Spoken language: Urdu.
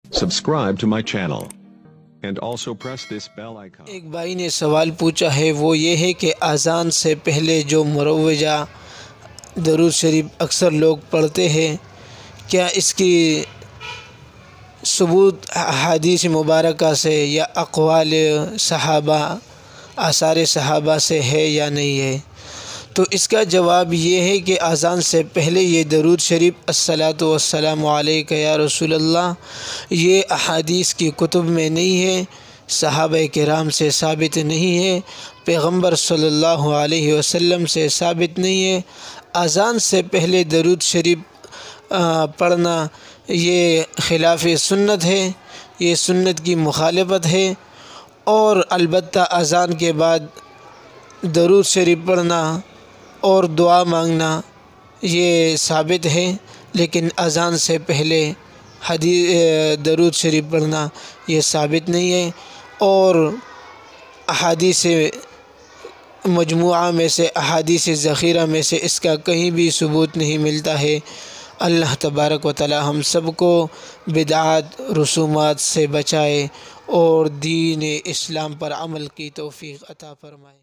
Subscribe to my channel and also press this bell icon. ایک بھائی نے سوال پوچھا ہے، وہ یہ ہے کہ اذان سے پہلے جو مروجہ درود شریف اکثر لوگ پڑھتے ہیں، کیا اس کی ثبوت حدیث مبارکہ سے یا اقوال صحابہ آثار صحابہ سے ہے یا نہیں ہے؟ تو اس کا جواب یہ ہے کہ اذان سے پہلے یہ درود شریف الصلاۃ والسلام علیک یا رسول اللہ یہ احادیث کی کتب میں نہیں ہے، صحابہ کرام سے ثابت نہیں ہے، پیغمبر صلی اللہ علیہ وسلم سے ثابت نہیں ہے۔ اذان سے پہلے درود شریف پڑھنا یہ خلاف سنت ہے، یہ سنت کی مخالفت ہے، اور البتہ اذان کے بعد درود شریف پڑھنا اور دعا مانگنا یہ ثابت ہے، لیکن اذان سے پہلے درود شریف پڑھنا یہ ثابت نہیں ہے، اور احادیث مجموعہ میں سے احادیث ذخیرہ میں سے اس کا کہیں بھی ثبوت نہیں ملتا ہے۔ اللہ تبارک و تعالی ہم سب کو بدعات رسومات سے بچائے اور دین اسلام پر عمل کی توفیق عطا فرمائے۔